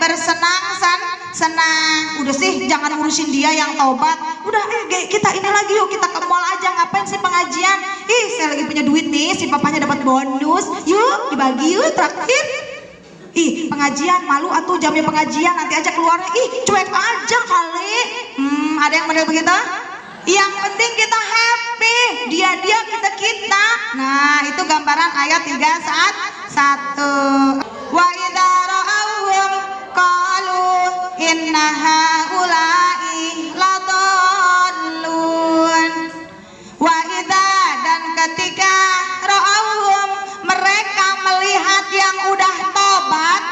bersenang senang. Udah sih, jangan ngurusin dia yang tobat. Udah, kita ini lagi yuk, kita ke mall aja. Ngapain sih pengajian? Ih, saya lagi punya duit nih, si papanya dapat bonus. Yuk, dibagi yuk, traktir. Ih, pengajian, malu atuh jamnya pengajian, nanti aja keluarnya. Ih, cuek aja kali. Ada yang model begitu? Yang penting kita happy, dia kita. Nah, itu gambaran ayat 3:1. Wa idza ra'awhum qalu inna haula'i ladallun. Wa idza, dan ketika ra'awhum, mereka melihat yang udah tobat,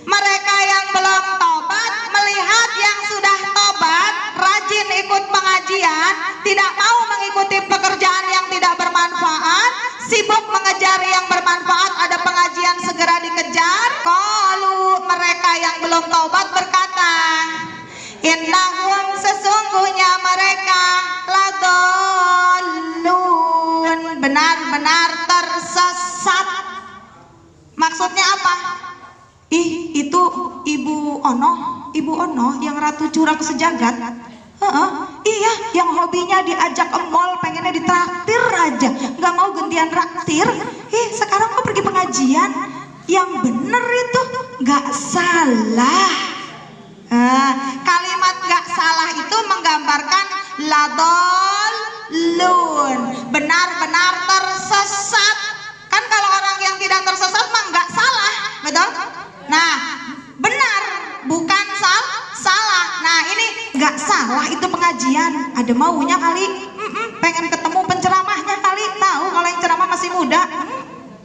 mereka yang belum tobat melihat yang sudah tobat, rajin ikut pengajian, tidak mau mengikuti pekerjaan yang tidak bermanfaat, sibuk mengejar yang bermanfaat, ada pengajian segera dikejar. Qalu, mereka yang belum tobat berkata, innahum, sesungguhnya mereka ladallun, benar-benar tersesat. Maksudnya apa? Ih, itu Ibu Ono yang ratu curang sejagat. Iya, yang hobinya diajak ke mall, pengennya ditraktir aja, nggak mau gantian traktir. Sekarang kok pergi pengajian? Yang bener itu nggak salah. Kalimat nggak salah itu menggambarkan ladallun, benar-benar tersesat. Kan kalau orang yang tidak tersesat mah nggak salah, betul? Nah, benar, bukan salah. Nah, ini nggak salah itu pengajian. Ada maunya kali, pengen ketemu penceramahnya kali, tahu kalau yang ceramah masih muda.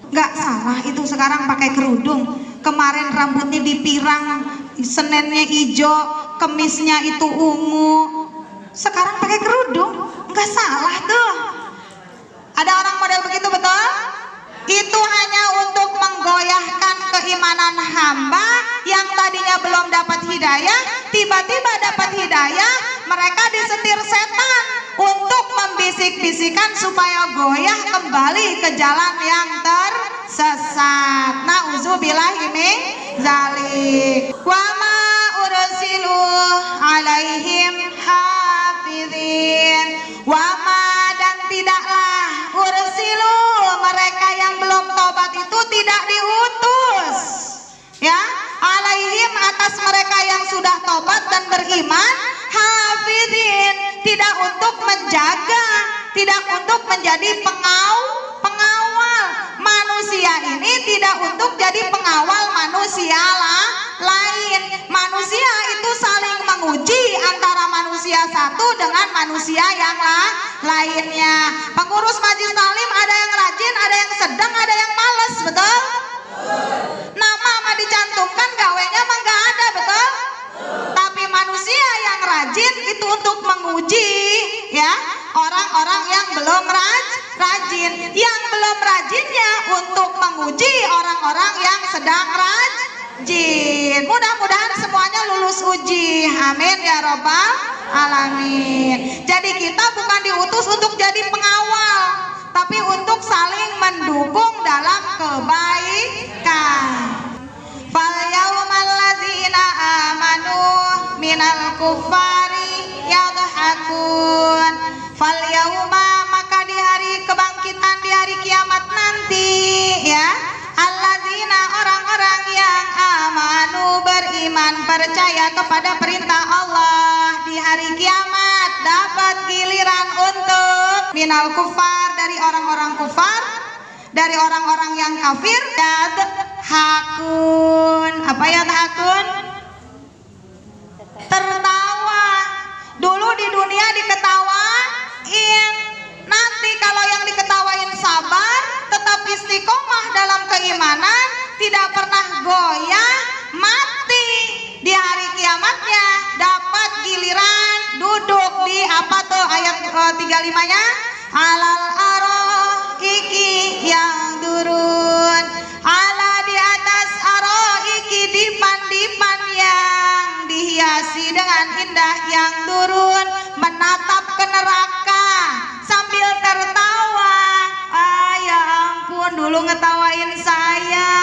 Nggak salah itu sekarang pakai kerudung. Kemarin rambutnya dipirang, senennya hijau, kemisnya itu ungu. Sekarang pakai kerudung, nggak salah tuh. Ada orang model begitu, betul? Itu hanya untuk menggoyahkan keimanan hamba yang tadinya belum dapat hidayah, tiba-tiba dapat hidayah. Mereka disetir setan untuk membisik-bisikan supaya goyah kembali ke jalan yang tersesat. Nauzubillahi min dzalik. Wa ma ursilu alaihim hafizin. Wa ma, dan tidaklah ursilu, mereka yang belum tobat itu tidak diutus, ya, alaihim, atas mereka yang sudah tobat dan beriman, hafidin, tidak untuk menjaga, tidak untuk menjadi pengawal manusia ini, tidak untuk jadi pengawal manusia lain. Manusia itu saling menguji antara manusia satu dengan manusia yang lainnya. Pengurus majelis taklim ada yang rajin, ada yang sedang, ada yang males, betul? Nama mah dicantumkan, gawenya mah nggak ada, betul? Tapi manusia yang rajin itu untuk menguji, ya, orang-orang yang belum rajin. Yang belum rajinnya untuk menguji orang-orang yang sedang rajin. Mudah-mudahan semuanya lulus uji, amin ya robbal alamin. Jadi kita bukan diutus untuk jadi pengawal, tapi untuk saling mendukung dalam kebaikan. Fal yaumal ladzina amanu minal kuffari yadhakun. Fal yauma, maka di hari kebangkitan, di hari kiamat nanti, ya, alladzina, orang-orang yang amanu, beriman, percaya kepada perintah Allah, di hari kiamat dapat giliran untuk minal kufar, dari orang-orang kufar, dari orang-orang yang kafir. Yadhakun, apa yadhakun? Tertawa. Dulu di dunia diketawain, nanti kalau yang diketawain sabar, tetap istiqomah dalam keimanan, tidak pernah goyah, mati, di hari kiamatnya dapat giliran duduk di apa tuh ayat 35-nya, alal aroiki yang turun, ala, di atas aroiki, dipan-dipan yang dihiasi dengan indah yang turun, menatap ke neraka sambil tertawa. Ya ampun, dulu ngetawain saya,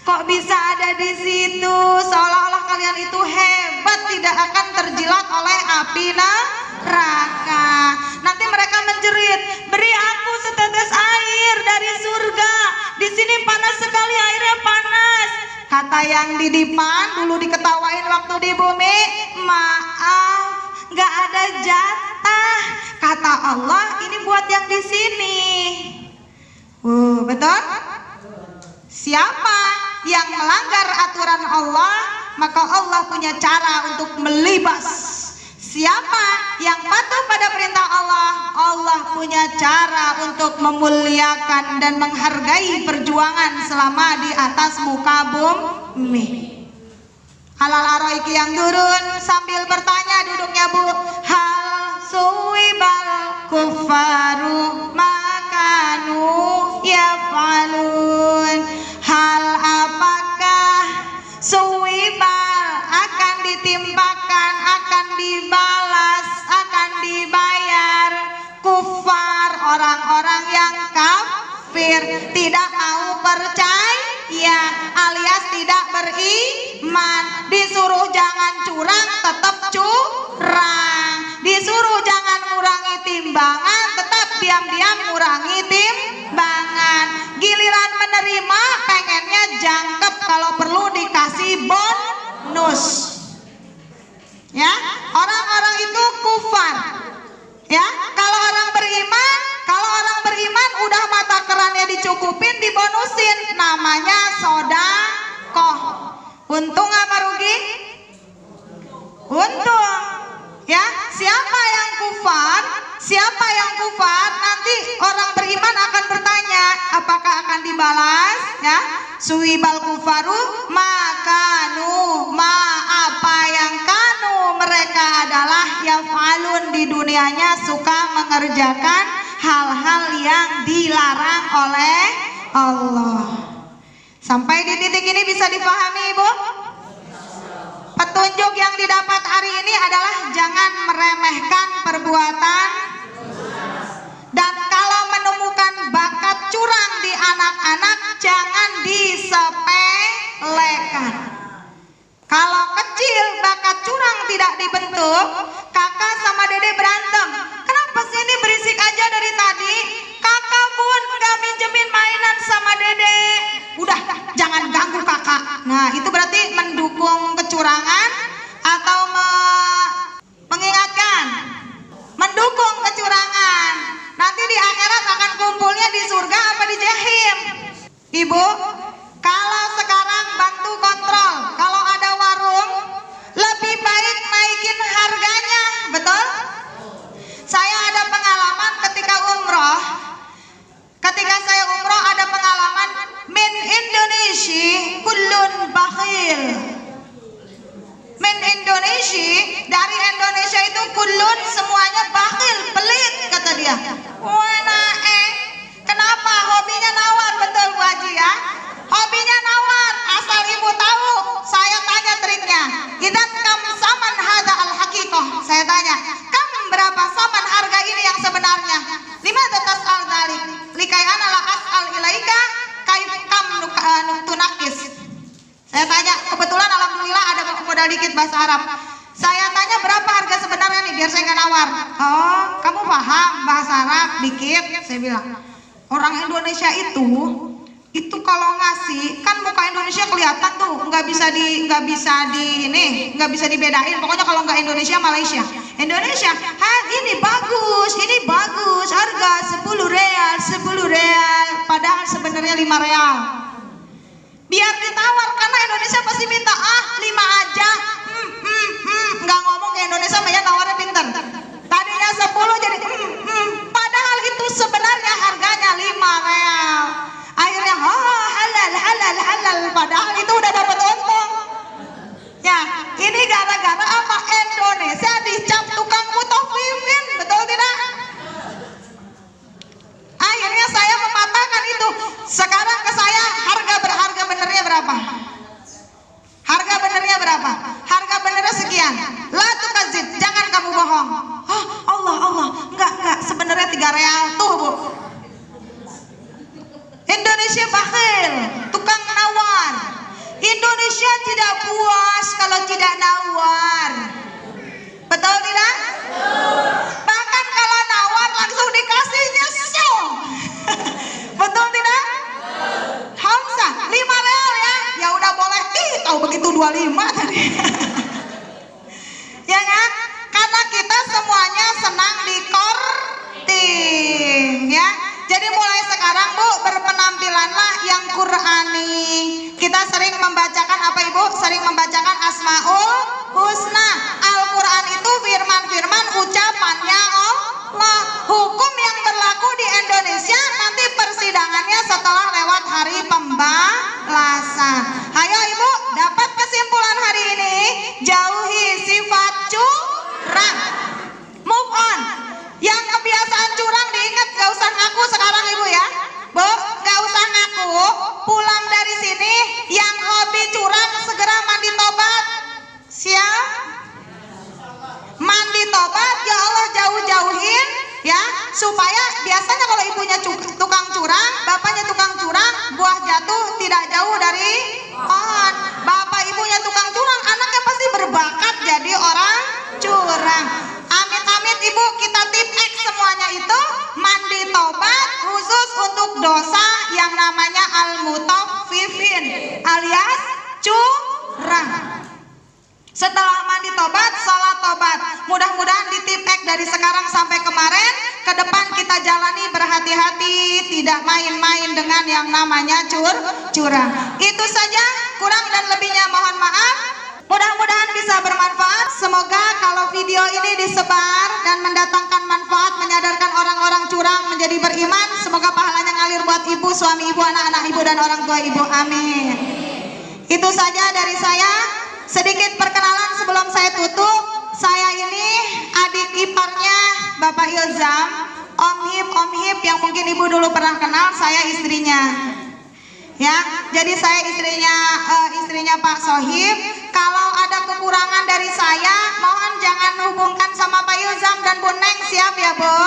Kok bisa ada di situ? Seolah-olah kalian itu hebat, tidak akan terjilat oleh api neraka. Nanti mereka menjerit, beri aku setetes air dari surga. Di sini panas sekali, airnya panas. Kata yang di depan, dulu diketawain waktu di bumi, maaf, nggak ada jatah. Kata Allah, ini buat yang di sini. Betul? Siapa yang melanggar aturan Allah, maka Allah punya cara untuk melibas. Siapa yang patuh pada perintah Allah, Allah punya cara untuk memuliakan dan menghargai perjuangan selama di atas muka bumi. Alal araiki yang turun sambil bertanya duduknya Bu, hal suwibal kufaru makanu yafalun. Hal apakah suwibal akan ditimpakan, akan dibalas, akan dibayar kufar, orang-orang yang kafir, tidak mau percaya alias tidak beriman. Disuruh jangan curang, tetap curang. Disuruh jangan ngurangi timbangan, tetap diam-diam ngurangi timbangan. Giliran menerima pengennya jangkep, kalau perlu dikasih bonus. Ya, orang-orang itu kufar. Ya, kalau orang beriman udah mata kerannya dicukupin, dibonusin, namanya sodakoh. Untung apa rugi? Untung. Ya, siapa yang kufar? Siapa yang kufar? Nanti orang beriman akan bertanya, apakah akan dibalas? Ya, suwibal kufaru makanu, apa yang kanu, mereka adalah yafalun, di dunianya suka mengerjakan hal-hal yang dilarang oleh Allah. Sampai di titik ini bisa dipahami Ibu? Petunjuk yang didapat hari ini adalah jangan meremehkan perbuatan, dan kalau menemukan bakat curang di anak-anak jangan disepelekan. Kalau kecil bakat curang tidak dibentuk, kakak sama dede berantem. Kenapa sih ini berisik aja dari tadi? Kakak pun gak minjemin mainan sama dede. Udah, jangan ganggu kakak. Nah, itu berarti mendukung kecurangan atau mengingatkan? Mendukung kecurangan. Nanti di akhirat akan kumpulnya di surga apa di jahim? Ibu, kalau sekarang bantu kontrol, kalau ada warung lebih baik naikin harganya, betul? Saya ada pengalaman ketika umroh. Ketika saya umroh ada pengalaman, min Indonesia kullun bakhil. Min Indonesia, dari Indonesia itu kullun, semuanya bakhil, pelit, kata dia. Kenapa? Hobinya nawar, betul Bu Haji ya? Hobinya nawar, asal ibu tahu, saya tanya triknya. Idan kam saman hada al hakikoh. Saya tanya, kam berapa saman harga ini yang sebenarnya? Lima tetas al dalik. Likai analah asal ilaika kaif kam tunakis. Saya tanya, kebetulan alhamdulillah ada modal dikit bahasa Arab. Saya tanya berapa harga sebenarnya nih, biar saya nggak nawar. Oh, kamu paham bahasa Arab dikit? Saya bilang, orang Indonesia itu kalau ngasih kan muka Indonesia kelihatan tuh, nggak bisa dibedain. Pokoknya kalau nggak Indonesia, Malaysia. Indonesia, ini bagus, harga 10 real, padahal sebenarnya 5 real. Biar ditawar, karena Indonesia pasti minta 5 aja. Nggak ngomong ke Indonesia, Maya nawarnya pinter. Tadinya 10 jadi padahal itu sebenarnya harganya 5 real. Akhirnya halal, padahal itu udah dapat untung. Ya, ini gara-gara apa? Indonesia dicap tukang mutafifin, betul tidak? Akhirnya saya mematahkan itu. Sekarang ke saya, harga benernya berapa? Harga benernya berapa? Harga benernya sekian. La tukazib, jangan kamu bohong. Allah, enggak, sebenarnya 3 real tuh Bu. Indonesia bakhil, tukang nawar. Indonesia tidak puas kalau tidak nawar. Betul tidak? Bahkan kalau nawar langsung dikasihnya so. Betul tidak? Hamzah 5 real ya. Ya udah boleh. Tahu begitu 25 tadi. Ya kan? Karena kita semuanya senang dikorting ya. Jadi mulai sekarang Bu, berpenampilanlah yang Qur'ani. Kita sering membacakan apa Ibu? Sering membacakan Asmaul Husna. Al-Quran itu firman-firman ucapannya Allah. Hukum yang berlaku di Indonesia nanti persidangannya setelah lewat hari pembalasan. Ayo Ibu, dapat kesimpulan hari ini, jauhi sifat curang. Move on. Yang kebiasaan curang diingat, gak usah ngaku sekarang Ibu ya. Bu, gak usah ngaku. Pulang dari sini yang hobi curang segera mandi tobat. Siap? Mandi tobat, ya Allah jauh-jauhin ya, supaya biasanya kalau ibunya tukang curang, bapaknya tukang curang, buah jatuh tidak jauh dari pohon. Bapak ibunya tukang curang, anaknya pasti berbakat jadi orang curang. Amit-amit Ibu, kita tip X semuanya itu mandi tobat khusus untuk dosa yang namanya al-mutaffifin alias curang. Setelah mandi tobat, sholat tobat. Mudah-mudahan di tip X dari sekarang sampai kemarin, ke depan kita jalani berhati-hati, tidak main-main dengan yang namanya curang. Itu saja, kurang dan lebihnya mohon maaf. Mudah-mudahan bisa bermanfaat. Semoga kalau video ini disebar dan mendatangkan manfaat, menyadarkan orang-orang curang menjadi beriman, semoga pahalanya ngalir buat ibu, suami ibu, anak-anak ibu, dan orang tua ibu. Amin. Itu saja dari saya. Sedikit perkenalan sebelum saya tutup. Saya ini adik iparnya Bapak Ilzam, Om Hip yang mungkin ibu dulu pernah kenal. Saya istrinya. Ya, jadi saya istrinya Pak Sohib. Kalau ada kekurangan dari saya, mohon jangan hubungkan sama Pak Ilzam dan Bu Neng. Siap ya Bu?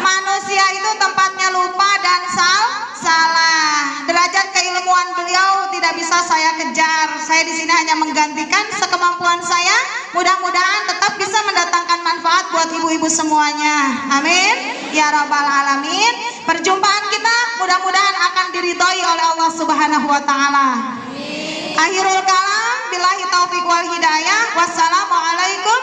Manusia itu tempatnya lupa dan salah. Derajat keilmuan beliau tidak bisa saya kejar. Saya di sini hanya menggantikan sekemampuan saya. Mudah-mudahan tetap bisa mendatangkan manfaat buat ibu-ibu semuanya. Amin ya rabbal alamin. Perjumpaan kita mudah-mudahan akan diridhoi oleh Allah Subhanahu wa taala. Akhirul kalam, billahi taufiq wal hidayah. Wassalamualaikum